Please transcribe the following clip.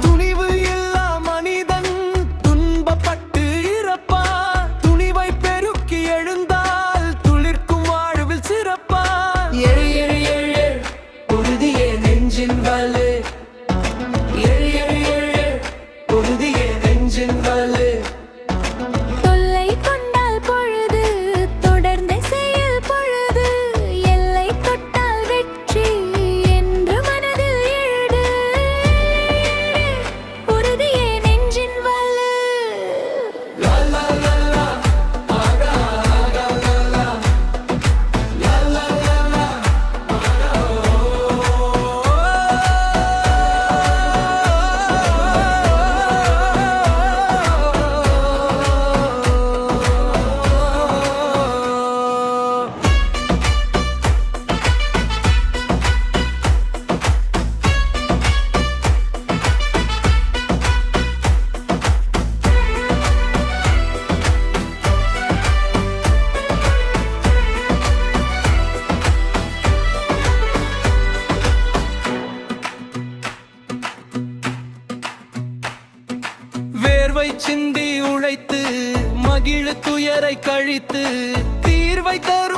துணிவு இல்லா மனிதன் துன்பப்பட்டு இறப்பா, துணிவை பெருக்கி எழுந்தால் துளிர்க்கும் வாழ்வில் சிறப்பா. எழு எழு எழு எழு உறுதியே நெஞ்சின் வலு, எழு எழு எழு எழு உறுதியே நெஞ்சின் வலு. தொல்லை கொண்டால் பொழுது தொடர்ந்து செயல் பொழுது, எல்லை தொட்டால் வெற்றி என்று மனதில் எழுது. உறுதியே நெஞ்சின் வலு. வேர்வை சிந்தி உழைத்து மகிழ துயரை கழித்து தீர்வை தரும்